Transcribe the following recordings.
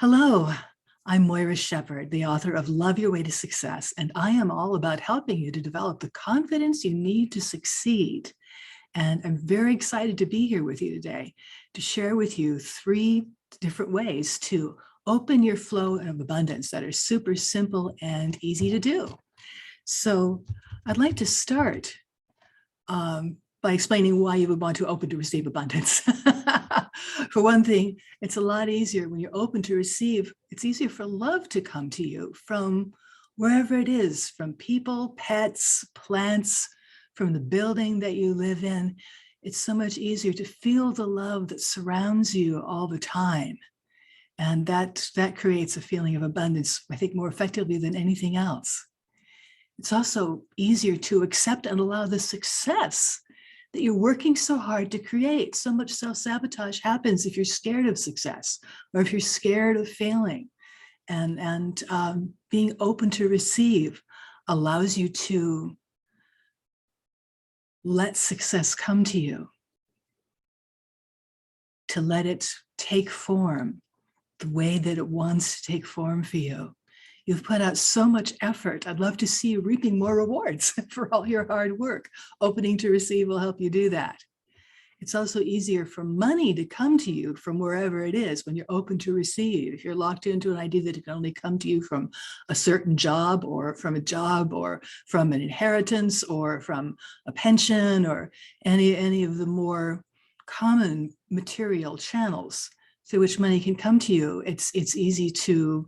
Hello, I'm Moira Shepherd, the author of Love Your Way to Success, and I am all about helping you to develop the confidence you need to succeed. And I'm very excited to be here with you today to share with you 3 different ways to open your flow of abundance that are super simple and easy to do. So I'd like to start by explaining why you would want to open to receive abundance. For one thing, it's a lot easier when you're open to receive. It's easier for love to come to you from wherever it is, from people, pets, plants, from the building that you live in. It's so much easier to feel the love that surrounds you all the time. And that creates a feeling of abundance, I think, more effectively than anything else. It's also easier to accept and allow the success that you're working so hard to create. So much self-sabotage happens if you're scared of success or if you're scared of failing. And being open to receive allows you to let success come to you, to let it take form the way that it wants to take form for you. You've put out so much effort. I'd love to see you reaping more rewards for all your hard work. Opening to receive will help you do that. It's also easier for money to come to you from wherever it is when you're open to receive. If you're locked into an idea that it can only come to you from a certain job or from an inheritance or from a pension or any of the more common material channels through which money can come to you, it's easy to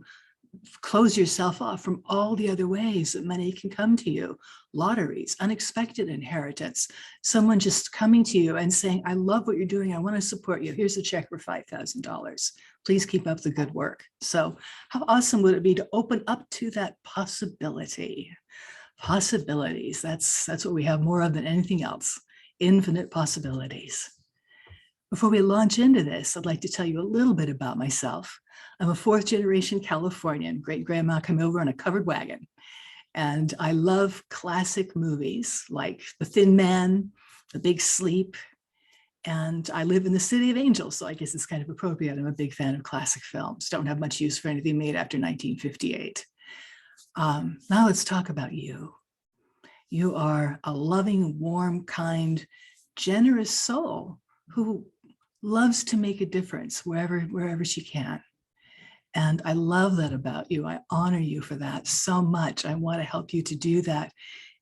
close yourself off from all the other ways that money can come to you. Lotteries, unexpected inheritance, someone just coming to you and saying, I love what you're doing. I want to support you. Here's a check for $5,000. Please keep up the good work. So how awesome would it be to open up to that possibility? Possibilities, that's what we have more of than anything else. Infinite possibilities. Before we launch into this, I'd like to tell you a little bit about myself. I'm a 4th-generation Californian. Great-grandma came over on a covered wagon. And I love classic movies like The Thin Man, The Big Sleep. And I live in the City of Angels, so I guess it's kind of appropriate. I'm a big fan of classic films. Don't have much use for anything made after 1958. Now let's talk about you. You are a loving, warm, kind, generous soul who loves to make a difference wherever she can. And I love that about you. I honor you for that so much. I want to help you to do that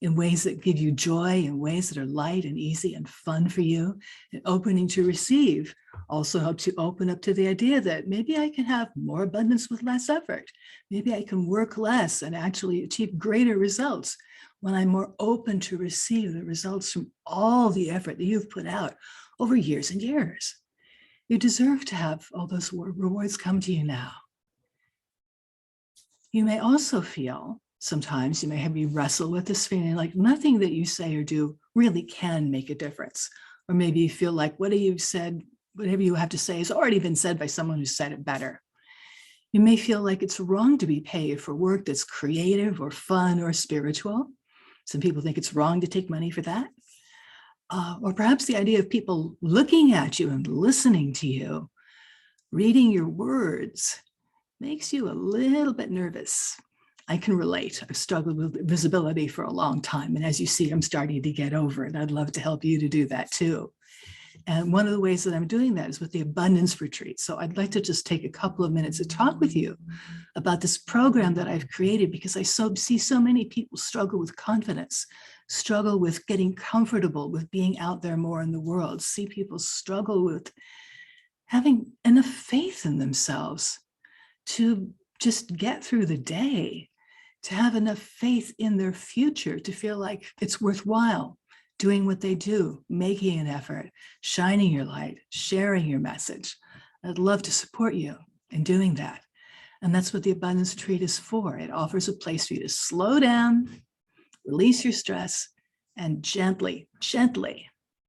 in ways that give you joy, in ways that are light and easy and fun for you. And opening to receive also helps you open up to the idea that maybe I can have more abundance with less effort. Maybe I can work less and actually achieve greater results when I'm more open to receive the results from all the effort that you've put out over years and years. You deserve to have all those rewards come to you now. You may also feel, sometimes you may have you wrestle with this feeling like nothing that you say or do really can make a difference. Or maybe you feel like whatever you have to say has already been said by someone who said it better. You may feel like it's wrong to be paid for work that's creative or fun or spiritual. Some people think it's wrong to take money for that. Or perhaps the idea of people looking at you and listening to you, reading your words, makes you a little bit nervous. I can relate. I've struggled with visibility for a long time. And as you see, I'm starting to get over it. I'd love to help you to do that too. And one of the ways that I'm doing that is with the Abundance Retreat. So I'd like to just take a couple of minutes to talk with you about this program that I've created because I see so many people struggle with confidence, struggle with getting comfortable with being out there more in the world, see people struggle with having enough faith in themselves to just get through the day, to have enough faith in their future, to feel like it's worthwhile doing what they do, making an effort, shining your light, sharing your message. I'd love to support you in doing that. And that's what the Abundance Retreat is for. It offers a place for you to slow down, release your stress, and gently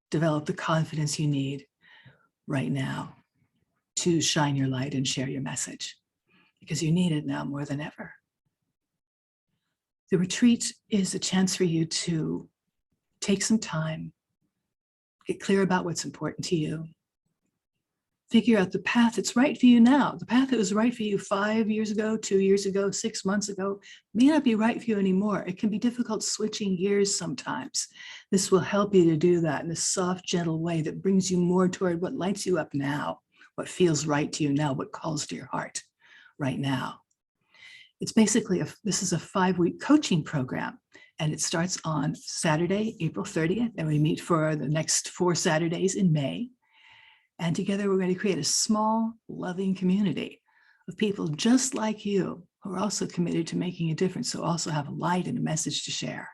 develop the confidence you need right now to shine your light and share your message, because you need it now more than ever. The retreat is a chance for you to take some time, get clear about what's important to you, Figure out the path that's right for you now. The path that was right for you 5 years ago, 2 years ago, 6 months ago, may not be right for you anymore. It can be difficult switching gears sometimes. This will help you to do that in a soft, gentle way that brings you more toward what lights you up now, what feels right to you now, what calls to your heart right now. It's basically, this is a 5-week coaching program, and it starts on Saturday, April 30th, and we meet for the next 4 Saturdays in May. And together we're going to create a small, loving community of people just like you who are also committed to making a difference, who also have a light and a message to share.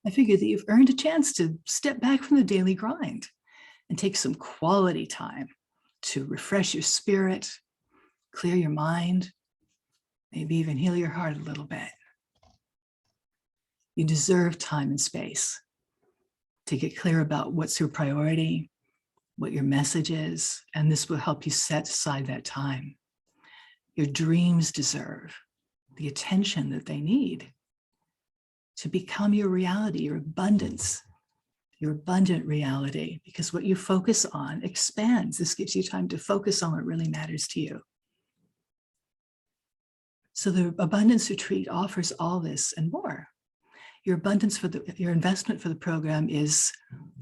I figure that you've earned a chance to step back from the daily grind and take some quality time to refresh your spirit, clear your mind, maybe even heal your heart a little bit. You deserve time and space to get clear about what's your priority, what your message is, and this will help you set aside that time. Your dreams deserve the attention that they need to become your reality, your abundance, your abundant reality, because what you focus on expands. This gives you time to focus on what really matters to you. So the Abundance Retreat offers all this and more. Your investment for the program is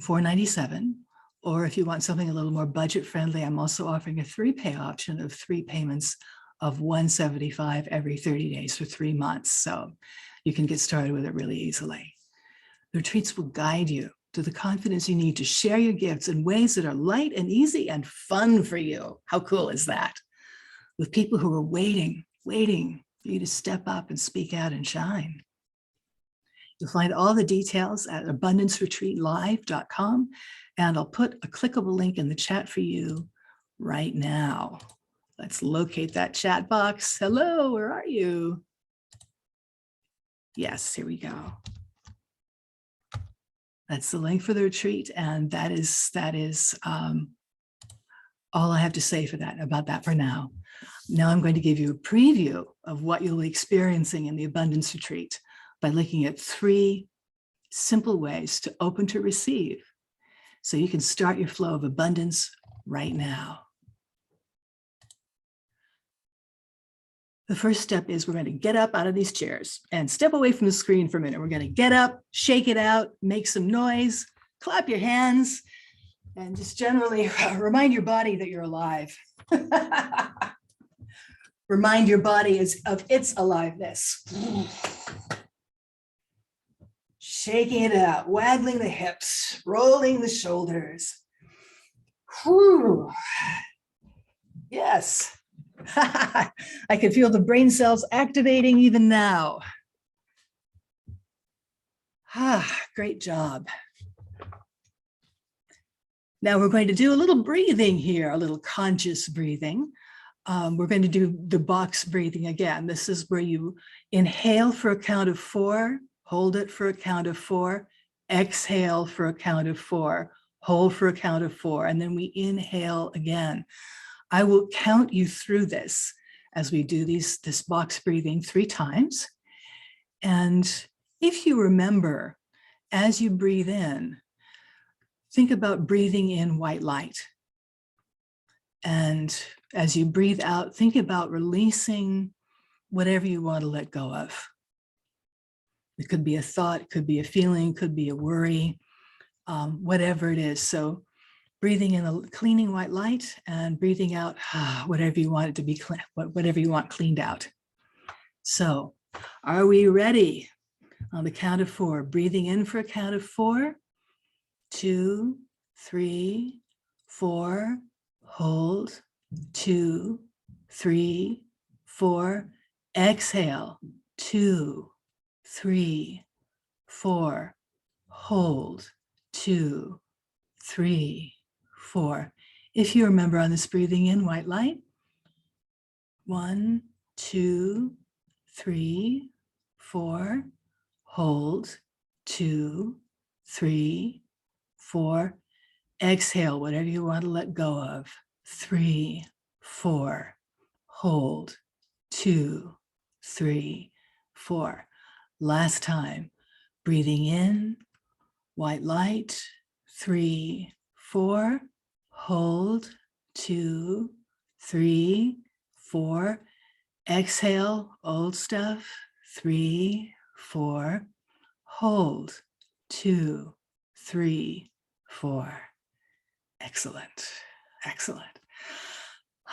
$497. Or if you want something a little more budget friendly, I'm also offering a 3-pay option of 3 payments of $175 every 30 days for 3 months. So you can get started with it really easily. The retreats will guide you to the confidence you need to share your gifts in ways that are light and easy and fun for you. How cool is that? With people who are waiting for you to step up and speak out and shine. You'll find all the details at abundanceretreatlive.com, and I'll put a clickable link in the chat for you right now. Let's locate that chat box. Hello, where are you? Yes, here we go. That's the link for the retreat, and that is all I have to say about that for now. Now I'm going to give you a preview of what you'll be experiencing in the Abundance Retreat by looking at 3 simple ways to open to receive, so you can start your flow of abundance right now. The first step is we're going to get up out of these chairs and step away from the screen for a minute. We're going to get up, shake it out, make some noise, clap your hands, and just generally remind your body that you're alive. Remind your body of its aliveness. Shaking it out, waggling the hips, rolling the shoulders. Whew. Yes. I can feel the brain cells activating even now. Great job. Now we're going to do a little breathing here, a little conscious breathing. We're going to do the box breathing again. This is where you inhale for a count of 4, hold it for a count of 4, exhale for a count of 4, hold for a count of 4, and then we inhale again. I will count you through this as we do this box breathing 3 times. And if you remember, as you breathe in, think about breathing in white light. And as you breathe out, think about releasing whatever you want to let go of. It could be a thought, it could be a feeling, could be a worry, whatever it is. So breathing in a cleaning white light and breathing out whatever you want it to be, whatever you want cleaned out. So are we ready? On the count of 4, breathing in for a count of 4, 2, 3, 4, hold, 2, 3, 4, exhale, 2, 3, 4, hold, 2, 3, 4. If you remember on this breathing in white light, 1, 2, 3, 4, hold, 2, 3, 4, exhale, whatever you want to let go of, 3, 4, hold, 2, 3, 4. Last time, breathing in, white light, 3, 4, hold, 2, 3, 4. Exhale, old stuff. 3, 4. Hold. 2, 3, 4. Excellent. Excellent.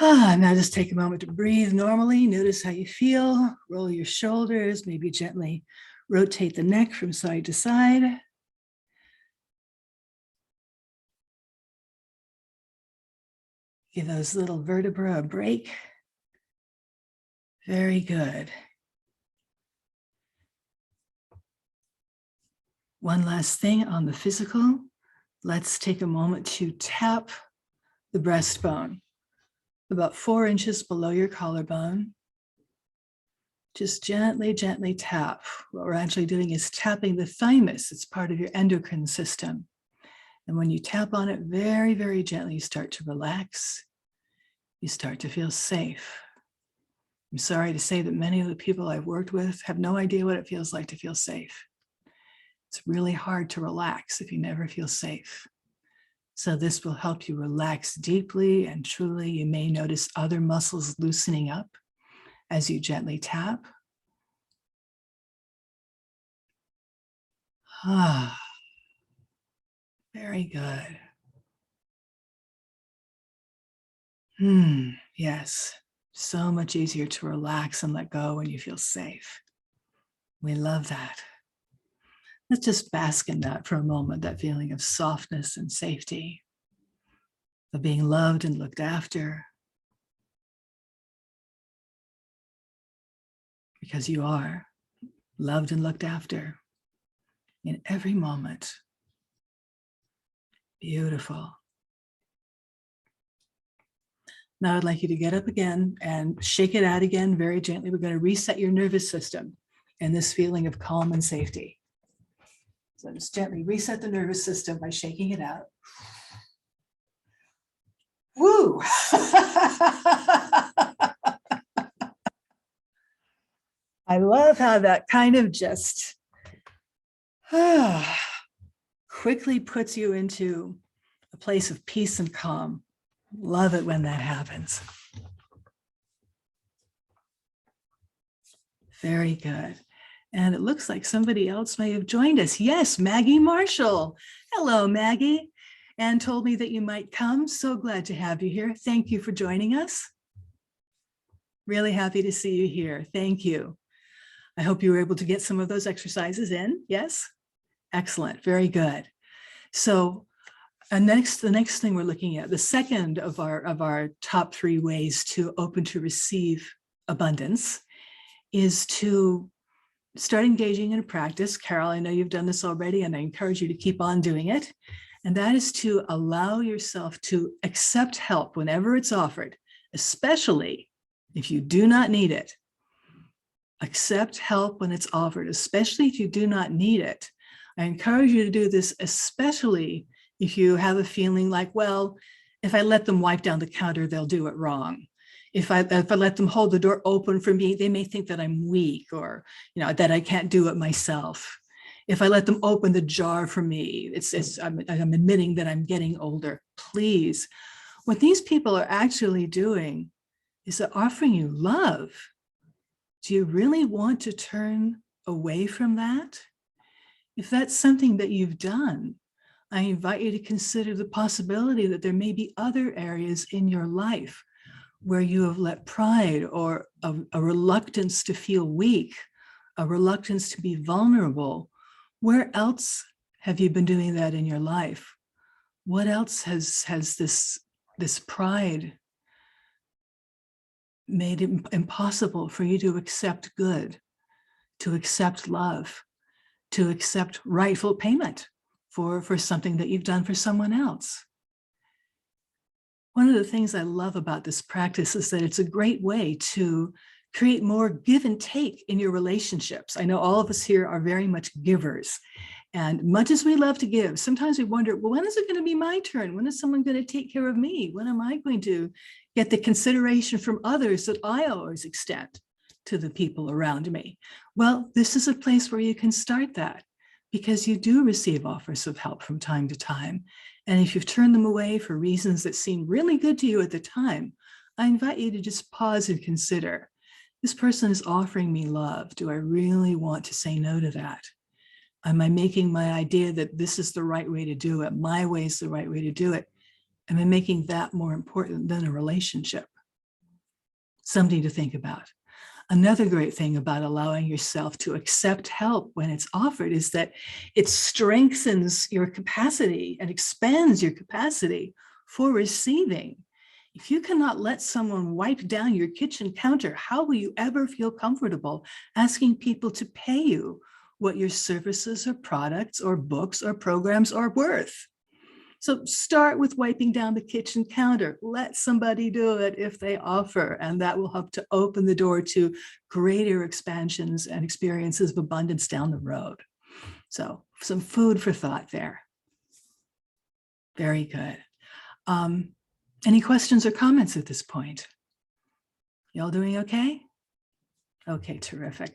Now just take a moment to breathe normally. Notice how you feel. Roll your shoulders, maybe gently rotate the neck from side to side. Give those little vertebrae a break. Very good. One last thing on the physical. Let's take a moment to tap the breastbone, about 4 inches below your collarbone. Just gently, gently tap. What we're actually doing is tapping the thymus. It's part of your endocrine system. And when you tap on it very, very gently, you start to relax. You start to feel safe. I'm sorry to say that many of the people I've worked with have no idea what it feels like to feel safe. It's really hard to relax if you never feel safe. So this will help you relax deeply and truly. You may notice other muscles loosening up as you gently tap. Very good. Yes, so much easier to relax and let go when you feel safe. We love that. Let's just bask in that for a moment, that feeling of softness and safety, of being loved and looked after. Because you are loved and looked after in every moment. Beautiful. Now I'd like you to get up again and shake it out again very gently. We're going to reset your nervous system and this feeling of calm and safety. So just gently reset the nervous system by shaking it out. Woo! I love how that kind of just quickly puts you into a place of peace and calm. Love it when that happens. Very good. And it looks like somebody else may have joined us. Yes, Maggie Marshall. Hello, Maggie. And told me that you might come. So glad to have you here. Thank you for joining us. Really happy to see you here. Thank you. I hope you were able to get some of those exercises in. Yes? Excellent. Very good. So the next thing we're looking at, the second of our top 3 ways to open to receive abundance is to start engaging in a practice. Carol, I know you've done this already, and I encourage you to keep on doing it. And that is to allow yourself to accept help whenever it's offered, especially if you do not need it. Accept help when it's offered, especially if you do not need it. I encourage you to do this, especially if you have a feeling like, well, if I let them wipe down the counter, they'll do it wrong. If I let them hold the door open for me, they may think that I'm weak or, that I can't do it myself. If I let them open the jar for me, I'm admitting that I'm getting older. Please, what these people are actually doing is they're offering you love. Do you really want to turn away from that? If that's something that you've done, I invite you to consider the possibility that there may be other areas in your life where you have let pride or a reluctance to feel weak, a reluctance to be vulnerable. Where else have you been doing that in your life? What else has this pride made it impossible for you to accept good, to accept love, to accept rightful payment for something that you've done for someone else? One of the things I love about this practice is that it's a great way to create more give and take in your relationships. I know all of us here are very much givers. And much as we love to give, sometimes we wonder, well, when is it going to be my turn? When is someone going to take care of me? When am I going to get the consideration from others that I always extend to the people around me? Well, this is a place where you can start that, because you do receive offers of help from time to time. And if you've turned them away for reasons that seem really good to you at the time, I invite you to just pause and consider, this person is offering me love. Do I really want to say no to that? Am I making my idea that this is the right way to do it, my way is the right way to do it? Am I making that more important than a relationship? Something to think about. Another great thing about allowing yourself to accept help when it's offered is that it strengthens your capacity and expands your capacity for receiving. If you cannot let someone wipe down your kitchen counter, how will you ever feel comfortable asking people to pay you what your services or products or books or programs are worth? So start with wiping down the kitchen counter. Let somebody do it if they offer, and that will help to open the door to greater expansions and experiences of abundance down the road. So some food for thought there. Very good. Any questions or comments at this point? Y'all doing okay? Okay, terrific.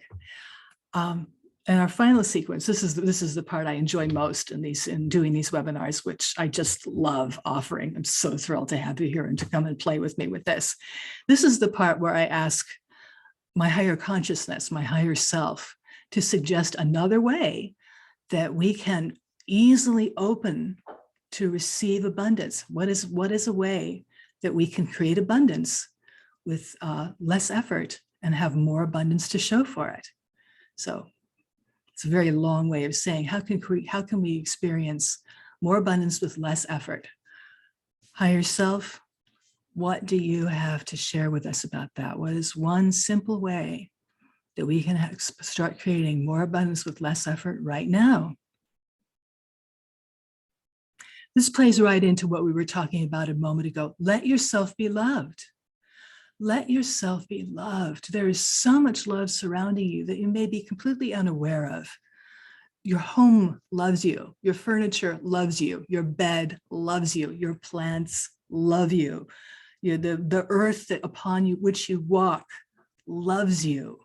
And our final sequence, this is the part I enjoy most in doing these webinars, which I just love offering. I'm so thrilled to have you here and to come and play with me with this. This is the part where I ask my higher consciousness, my higher self, to suggest another way that we can easily open to receive abundance. What is a way that we can create abundance with less effort and have more abundance to show for it? So it's a very long way of saying, how can we experience more abundance with less effort? Higher self, what do you have to share with us about that? What is one simple way that we can start creating more abundance with less effort right now? This plays right into what we were talking about a moment ago. Let yourself be loved. Let yourself be loved. There is so much love surrounding you that you may be completely unaware of. Your home loves you. Your furniture loves you. Your bed loves you. Your plants love you. The earth that upon which you walk loves you.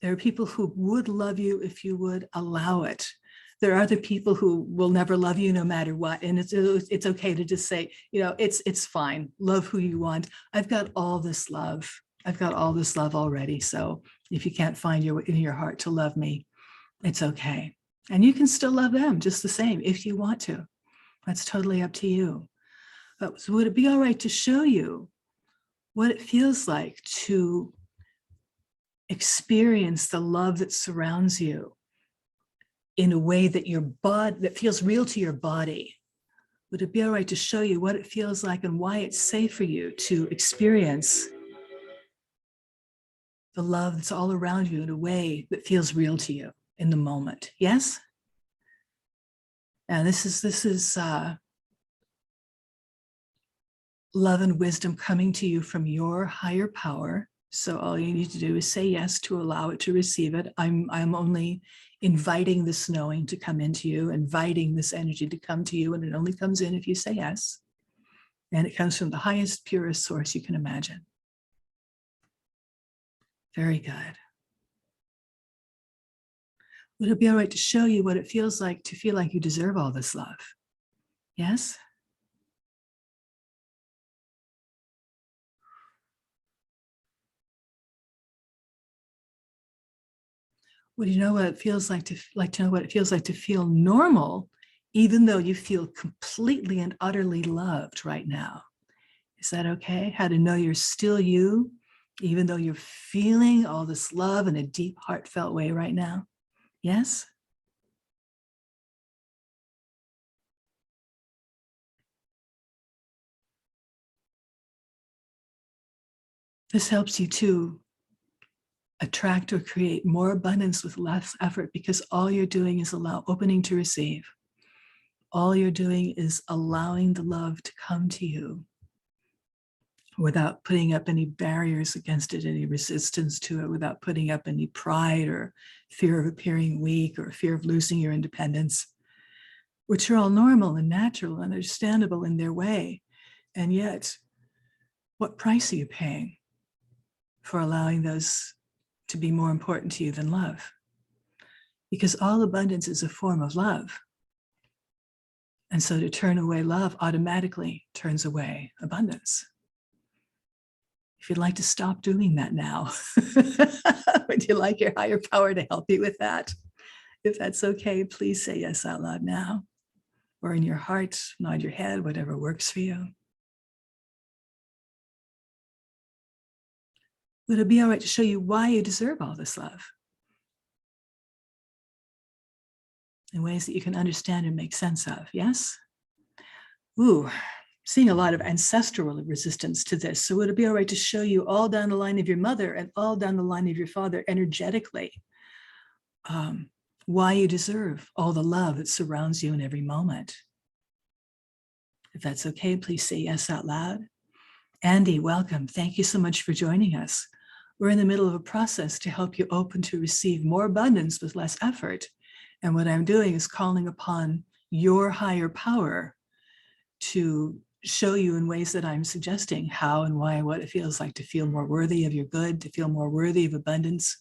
There are people who would love you if you would allow it. There are other people who will never love you no matter what. And it's okay to just say, it's fine. Love who you want. I've got all this love. I've got all this love already. So if you can't find in your heart to love me, it's okay. And you can still love them just the same if you want to. That's totally up to you. But would it be all right to show you what it feels like to experience the love that surrounds you in a way that that feels real to your body? Would it be all right to show you what it feels like and why it's safe for you to experience the love that's all around you in a way that feels real to you in the moment? Yes? And this is love and wisdom coming to you from your higher power. So all you need to do is say yes to allow it to receive it. I'm only inviting this knowing to come into you, inviting this energy to come to you, and it only comes in if you say yes. And it comes from the highest, purest source you can imagine. Very good. Would it be all right to show you what it feels like to feel like you deserve all this love? Yes? Would you know what it feels like to know what it feels like to feel normal, even though you feel completely and utterly loved right now? Is that okay? How to know you're still you, even though you're feeling all this love in a deep, heartfelt way right now? Yes? This helps you to attract or create more abundance with less effort, because all you're doing is opening to receive. All you're doing is allowing the love to come to you without putting up any barriers against it, any resistance to it, without putting up any pride or fear of appearing weak or fear of losing your independence, which are all normal and natural and understandable in their way. And yet, what price are you paying for allowing those to be more important to you than love? Because all abundance is a form of love. And so to turn away love automatically turns away abundance. If you'd like to stop doing that now, would you like your higher power to help you with that? If that's okay, please say yes out loud now, or in your heart, nod your head, whatever works for you. Would it be all right to show you why you deserve all this love? In ways that you can understand and make sense of, yes? Ooh, seeing a lot of ancestral resistance to this. So would it be all right to show you all down the line of your mother and all down the line of your father energetically why you deserve all the love that surrounds you in every moment? If that's okay, please say yes out loud. Andy, welcome. Thank you so much for joining us. We're in the middle of a process to help you open to receive more abundance with less effort. And what I'm doing is calling upon your higher power to show you in ways that I'm suggesting how and why, what it feels like to feel more worthy of your good, to feel more worthy of abundance,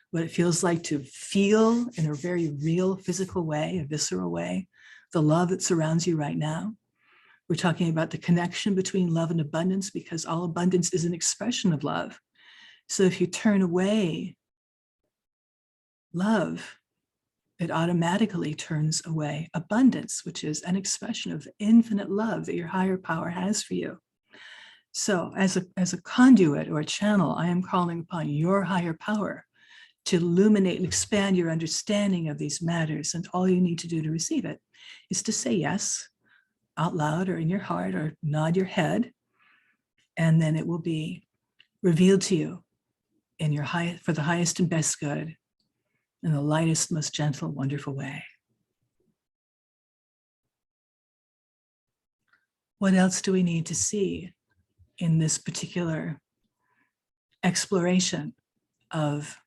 what it feels like to feel in a very real physical way, a visceral way, the love that surrounds you right now. We're talking about the connection between love and abundance because all abundance is an expression of love. So if you turn away love, it automatically turns away abundance, which is an expression of infinite love that your higher power has for you. So as a conduit or a channel, I am calling upon your higher power to illuminate and expand your understanding of these matters. And all you need to do to receive it is to say yes out loud or in your heart or nod your head. And then it will be revealed to you in your for the highest and best good, in the lightest, most gentle, wonderful way. What else do we need to see in this particular exploration of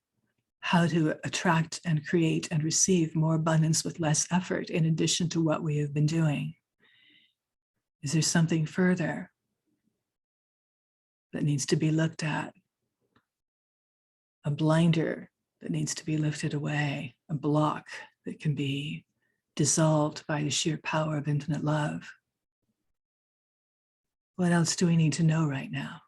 how to attract and create and receive more abundance with less effort in addition to what we have been doing? Is there something further that needs to be looked at? A blinder that needs to be lifted away, a block that can be dissolved by the sheer power of infinite love. What else do we need to know right now?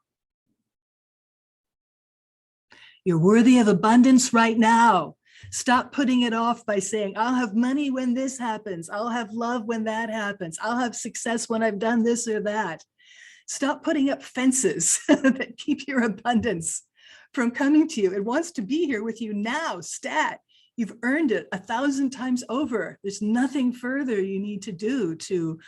You're worthy of abundance right now. Stop putting it off by saying, I'll have money when this happens. I'll have love when that happens. I'll have success when I've done this or that. Stop putting up fences that keep your abundance from coming to you. It wants to be here with you now, stat. You've earned it 1,000 times over. There's nothing further you need to do to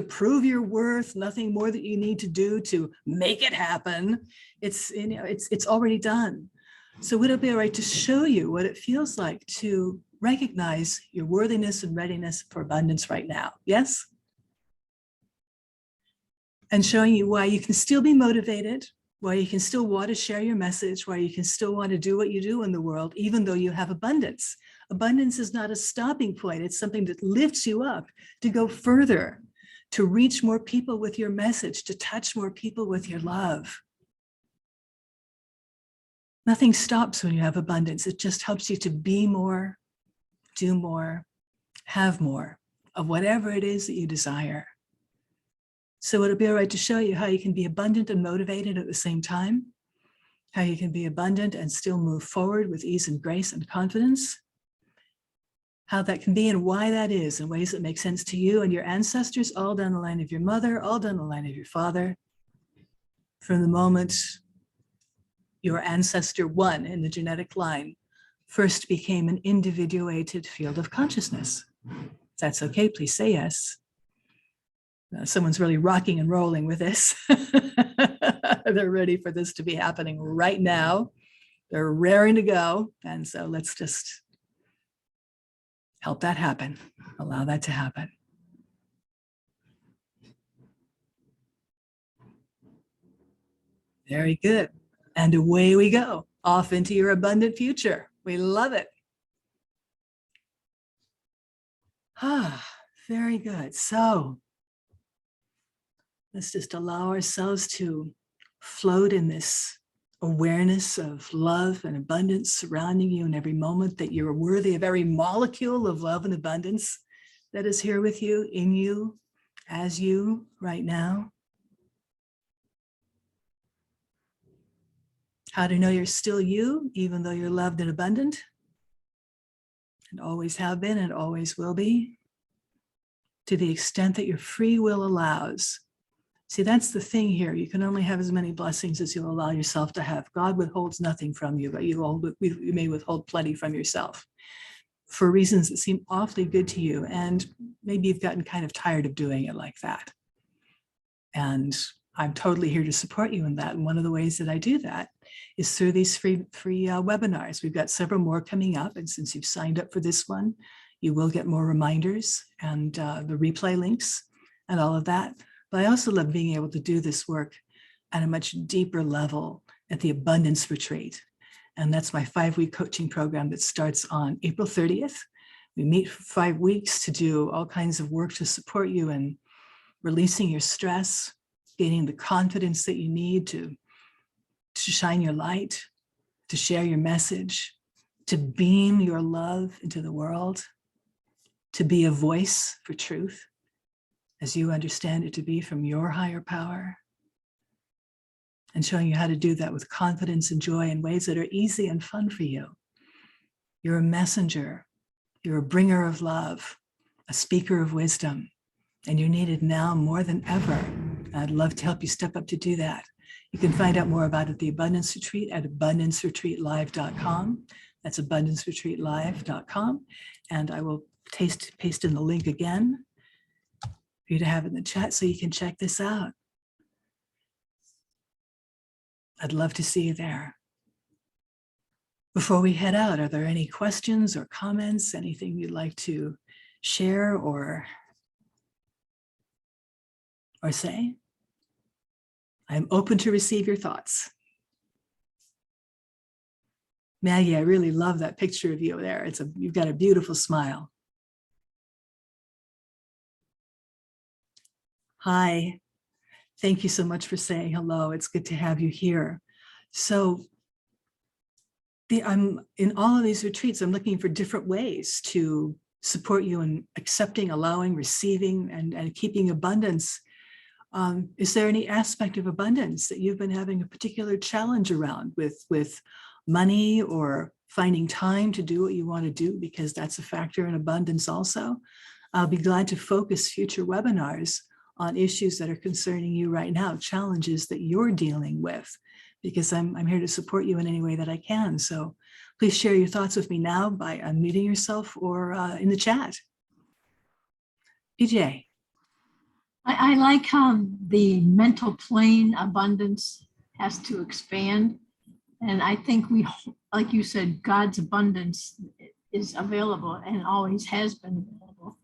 prove your worth, nothing more that you need to do to make it happen. It's already done. So would it be all right to show you what it feels like to recognize your worthiness and readiness for abundance right now? Yes? And showing you why you can still be motivated, why you can still want to share your message, why you can still want to do what you do in the world, even though you have abundance. Abundance is not a stopping point. It's something that lifts you up to go further, to reach more people with your message, to touch more people with your love. Nothing stops when you have abundance. It just helps you to be more, do more, have more of whatever it is that you desire. So would it be all right to show you how you can be abundant and motivated at the same time? How you can be abundant and still move forward with ease and grace and confidence? How that can be and why that is in ways that make sense to you and your ancestors, all down the line of your mother, all down the line of your father. From the moment your ancestor one in the genetic line first became an individuated field of consciousness. If that's okay, please say yes. Someone's really rocking and rolling with this. They're ready for this to be happening right now. They're raring to go. And so let's just help that happen. Allow that to happen. Very good. And away we go, off into your abundant future. We love it. Very good. So let's just allow ourselves to float in this awareness of love and abundance surrounding you in every moment, that you're worthy of every molecule of love and abundance that is here with you, in you, as you right now. How to know you're still you, even though you're loved and abundant, and always have been and always will be, to the extent that your free will allows. See, that's the thing here. You can only have as many blessings as you allow yourself to have. God withholds nothing from you, but you may withhold plenty from yourself for reasons that seem awfully good to you. And maybe you've gotten kind of tired of doing it like that. And I'm totally here to support you in that. And one of the ways that I do that is through these free webinars. We've got several more coming up. And since you've signed up for this one, you will get more reminders and the replay links and all of that. But I also love being able to do this work at a much deeper level at the Abundance Retreat. And that's my 5-week coaching program that starts on April 30th. We meet for 5 weeks to do all kinds of work to support you in releasing your stress, gaining the confidence that you need to shine your light, to share your message, to beam your love into the world, to be a voice for truth, as you understand it to be from your higher power, and showing you how to do that with confidence and joy in ways that are easy and fun for you. You're a messenger, you're a bringer of love, a speaker of wisdom, and you're needed now more than ever. I'd love to help you step up to do that. You can find out more about it at the Abundance Retreat at abundanceretreatlive.com. That's abundanceretreatlive.com. And I will paste in the link again for you to have in the chat so you can check this out. I'd love to see you there. Before we head out, are there any questions or comments, anything you'd like to share or say? I'm open to receive your thoughts. Maggie, I really love that picture of you there. You've got a beautiful smile. Hi, thank you so much for saying hello. It's good to have you here. So I'm in all of these retreats, I'm looking for different ways to support you in accepting, allowing, receiving, and keeping abundance. Is there any aspect of abundance that you've been having a particular challenge around with money or finding time to do what you want to do? Because that's a factor in abundance also. I'll be glad to focus future webinars on issues that are concerning you right now, challenges that you're dealing with, because I'm here to support you in any way that I can. So please share your thoughts with me now by unmuting yourself or in the chat. PJ. I like how the mental plane abundance has to expand. And I think like you said, God's abundance is available and always has been available.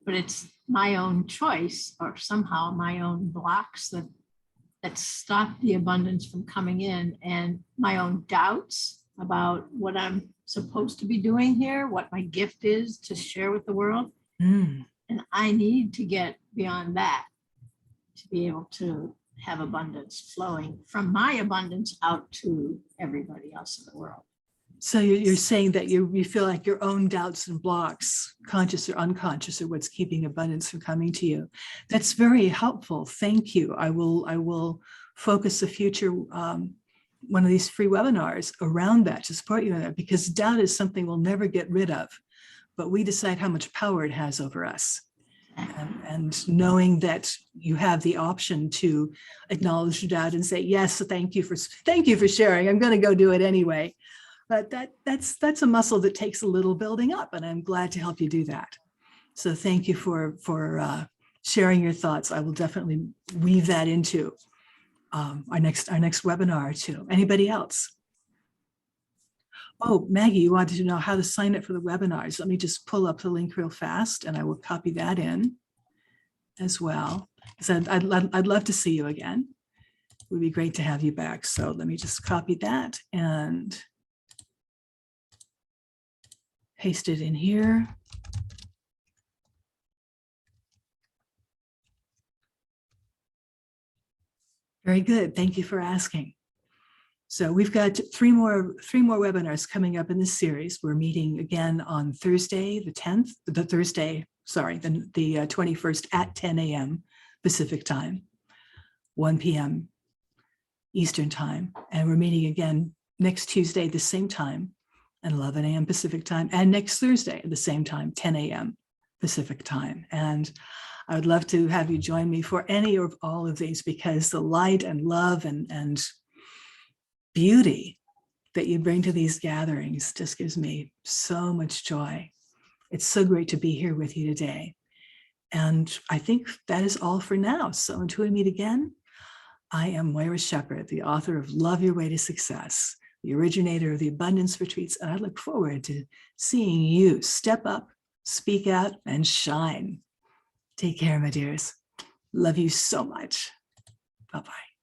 But it's my own choice, or somehow my own blocks that stop the abundance from coming in, and my own doubts about what I'm supposed to be doing here, what my gift is to share with the world. And I need to get beyond that to be able to have abundance flowing from my abundance out to everybody else in the world. So you're saying that you feel like your own doubts and blocks, conscious or unconscious, are what's keeping abundance from coming to you. That's very helpful. Thank you. I will focus a future one of these free webinars around that to support you in that, because doubt is something we'll never get rid of, but we decide how much power it has over us. And knowing that you have the option to acknowledge your doubt and say, yes, thank you for sharing. I'm going to go do it anyway. But that's a muscle that takes a little building up, and I'm glad to help you do that. So thank you for sharing your thoughts. I will definitely weave that into our next webinar or two. Anybody else? Oh, Maggie, you wanted to know how to sign up for the webinars. Let me just pull up the link real fast, and I will copy that in as well. So I'd love to see you again. It would be great to have you back. So let me just copy that and paste it in here. Very good. Thank you for asking. So we've got three more webinars coming up in this series. We're meeting again on Thursday, the 21st at 10 a.m. Pacific time, 1 p.m. Eastern time. And we're meeting again next Tuesday at the same time, at 11 a.m. Pacific time, and next Thursday at the same time, 10 a.m. Pacific time. And I would love to have you join me for any or all of these, because the light and love and beauty that you bring to these gatherings just gives me so much joy. It's so great to be here with you today. And I think that is all for now. So until we meet again, I am Moira Shepherd, the author of Love Your Way to Success, the originator of the Abundance Retreats, and I look forward to seeing you step up, speak out, and shine. Take care, my dears. Love you so much. Bye-bye.